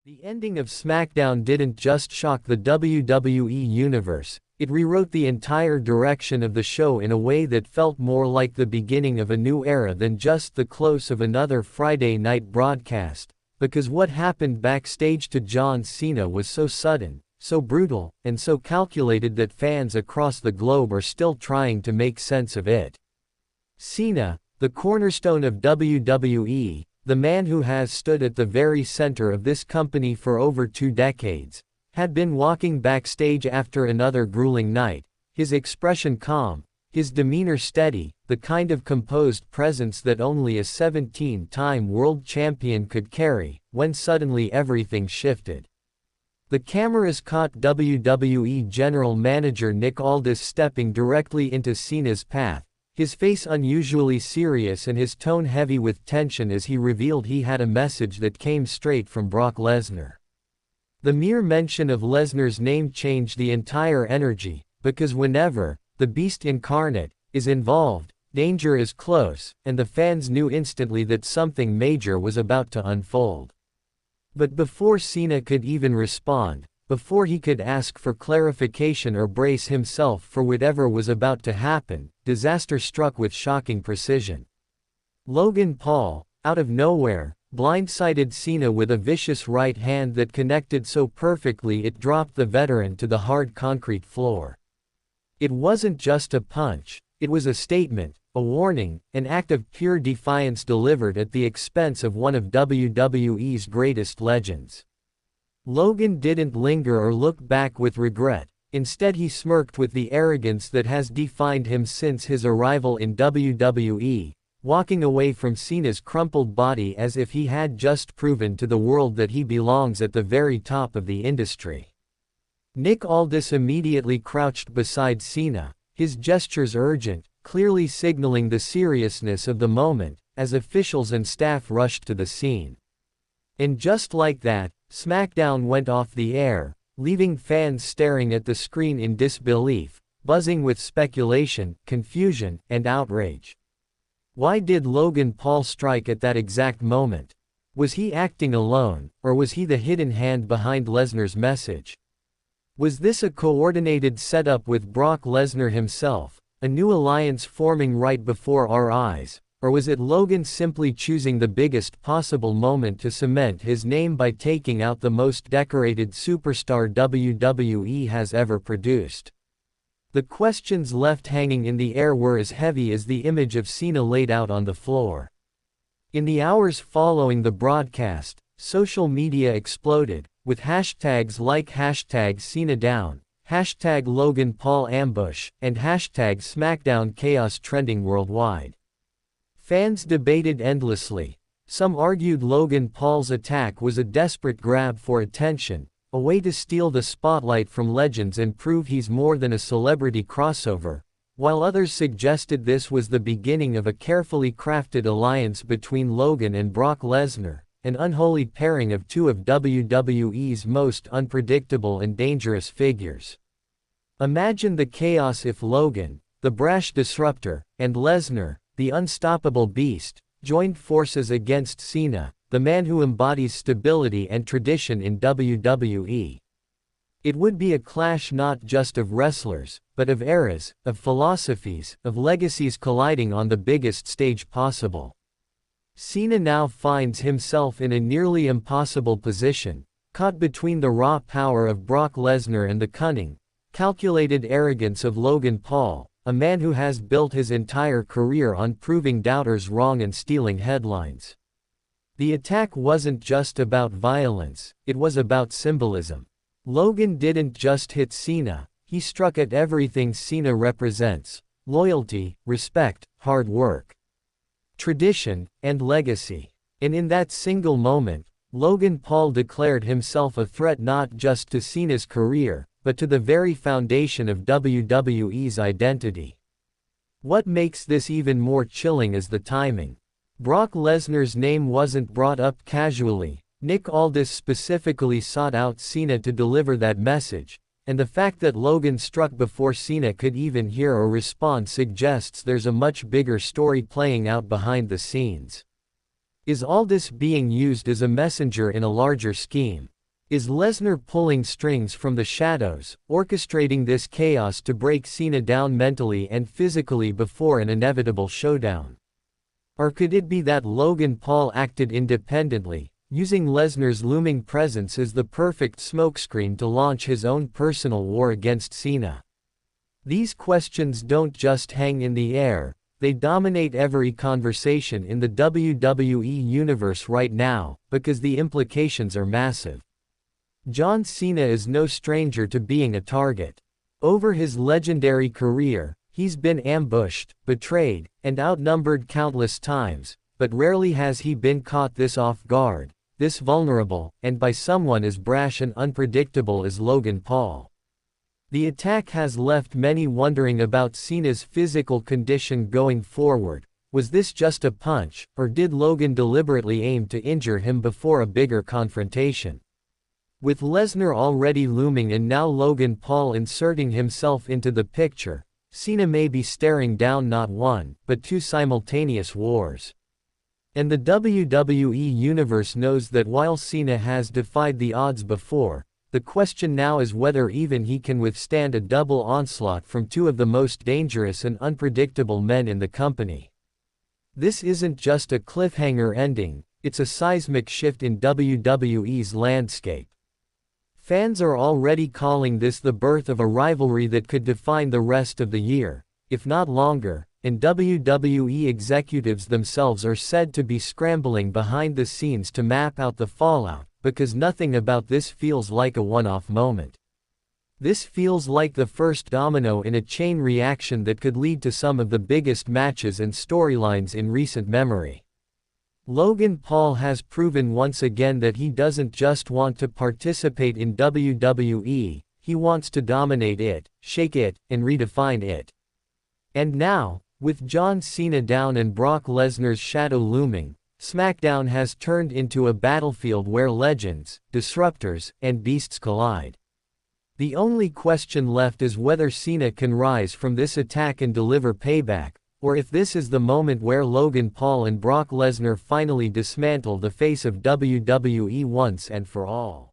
The ending of SmackDown didn't just shock the WWE universe, it rewrote the entire direction of the show in a way that felt more like the beginning of a new era than just the close of another Friday night broadcast, because what happened backstage to John Cena was so sudden, so brutal, and so calculated that fans across the globe are still trying to make sense of it. Cena, the cornerstone of WWE, the man who has stood at the very center of this company for over 2 decades, had been walking backstage after another grueling night, his expression calm, his demeanor steady, the kind of composed presence that only a 17-time world champion could carry, when suddenly everything shifted. The cameras caught WWE General Manager Nick Aldis stepping directly into Cena's path, his face unusually serious and his tone heavy with tension as he revealed he had a message that came straight from Brock Lesnar. The mere mention of Lesnar's name changed the entire energy, because whenever the Beast incarnate is involved, danger is close, and the fans knew instantly that something major was about to unfold. But before Cena could even respond, before he could ask for clarification or brace himself for whatever was about to happen, disaster struck with shocking precision. Logan Paul, out of nowhere, blindsided Cena with a vicious right hand that connected so perfectly it dropped the veteran to the hard concrete floor. It wasn't just a punch, it was a statement, a warning, an act of pure defiance delivered at the expense of one of WWE's greatest legends. Logan didn't linger or look back with regret, instead he smirked with the arrogance that has defined him since his arrival in WWE, walking away from Cena's crumpled body as if he had just proven to the world that he belongs at the very top of the industry. Nick Aldis immediately crouched beside Cena, his gestures urgent, clearly signaling the seriousness of the moment, as officials and staff rushed to the scene. And just like that, SmackDown went off the air, leaving fans staring at the screen in disbelief, buzzing with speculation, confusion, and outrage. Why did Logan Paul strike at that exact moment? Was he acting alone, or was he the hidden hand behind Lesnar's message? Was this a coordinated setup with Brock Lesnar himself, a new alliance forming right before our eyes? Or was it Logan simply choosing the biggest possible moment to cement his name by taking out the most decorated superstar WWE has ever produced? The questions left hanging in the air were as heavy as the image of Cena laid out on the floor. In the hours following the broadcast, social media exploded, with hashtags like #CenaDown, #LoganPaulAmbush, and #SmackDownChaos trending worldwide. Fans debated endlessly. Some argued Logan Paul's attack was a desperate grab for attention, a way to steal the spotlight from legends and prove he's more than a celebrity crossover, while others suggested this was the beginning of a carefully crafted alliance between Logan and Brock Lesnar, an unholy pairing of two of WWE's most unpredictable and dangerous figures. Imagine the chaos if Logan, the brash disruptor, and Lesnar, the unstoppable beast, joined forces against Cena, the man who embodies stability and tradition in WWE. It would be a clash not just of wrestlers, but of eras, of philosophies, of legacies colliding on the biggest stage possible. Cena now finds himself in a nearly impossible position, caught between the raw power of Brock Lesnar and the cunning, calculated arrogance of Logan Paul, a man who has built his entire career on proving doubters wrong and stealing headlines. The attack wasn't just about violence, it was about symbolism. Logan didn't just hit Cena, he struck at everything Cena represents: loyalty, respect, hard work, tradition, and legacy. And in that single moment, Logan Paul declared himself a threat not just to Cena's career, but to the very foundation of WWE's identity. What makes this even more chilling is the timing. Brock Lesnar's name wasn't brought up casually. Nick Aldis specifically sought out Cena to deliver that message, and the fact that Logan struck before Cena could even hear or respond suggests there's a much bigger story playing out behind the scenes. Is Aldis being used as a messenger in a larger scheme? Is Lesnar pulling strings from the shadows, orchestrating this chaos to break Cena down mentally and physically before an inevitable showdown? Or could it be that Logan Paul acted independently, using Lesnar's looming presence as the perfect smokescreen to launch his own personal war against Cena? These questions don't just hang in the air, they dominate every conversation in the WWE universe right now, because the implications are massive. John Cena is no stranger to being a target. Over his legendary career, he's been ambushed, betrayed, and outnumbered countless times, but rarely has he been caught this off guard, this vulnerable, and by someone as brash and unpredictable as Logan Paul. The attack has left many wondering about Cena's physical condition going forward. Was this just a punch, or did Logan deliberately aim to injure him before a bigger confrontation? With Lesnar already looming and now Logan Paul inserting himself into the picture, Cena may be staring down not one, but two simultaneous wars. And the WWE Universe knows that while Cena has defied the odds before, the question now is whether even he can withstand a double onslaught from two of the most dangerous and unpredictable men in the company. This isn't just a cliffhanger ending, it's a seismic shift in WWE's landscape. Fans are already calling this the birth of a rivalry that could define the rest of the year, if not longer, and WWE executives themselves are said to be scrambling behind the scenes to map out the fallout, because nothing about this feels like a one-off moment. This feels like the first domino in a chain reaction that could lead to some of the biggest matches and storylines in recent memory. Logan Paul has proven once again that he doesn't just want to participate in WWE, he wants to dominate it, shake it, and redefine it. And now, with John Cena down and Brock Lesnar's shadow looming, SmackDown has turned into a battlefield where legends, disruptors, and beasts collide. The only question left is whether Cena can rise from this attack and deliver payback, or if this is the moment where Logan Paul and Brock Lesnar finally dismantle the face of WWE once and for all.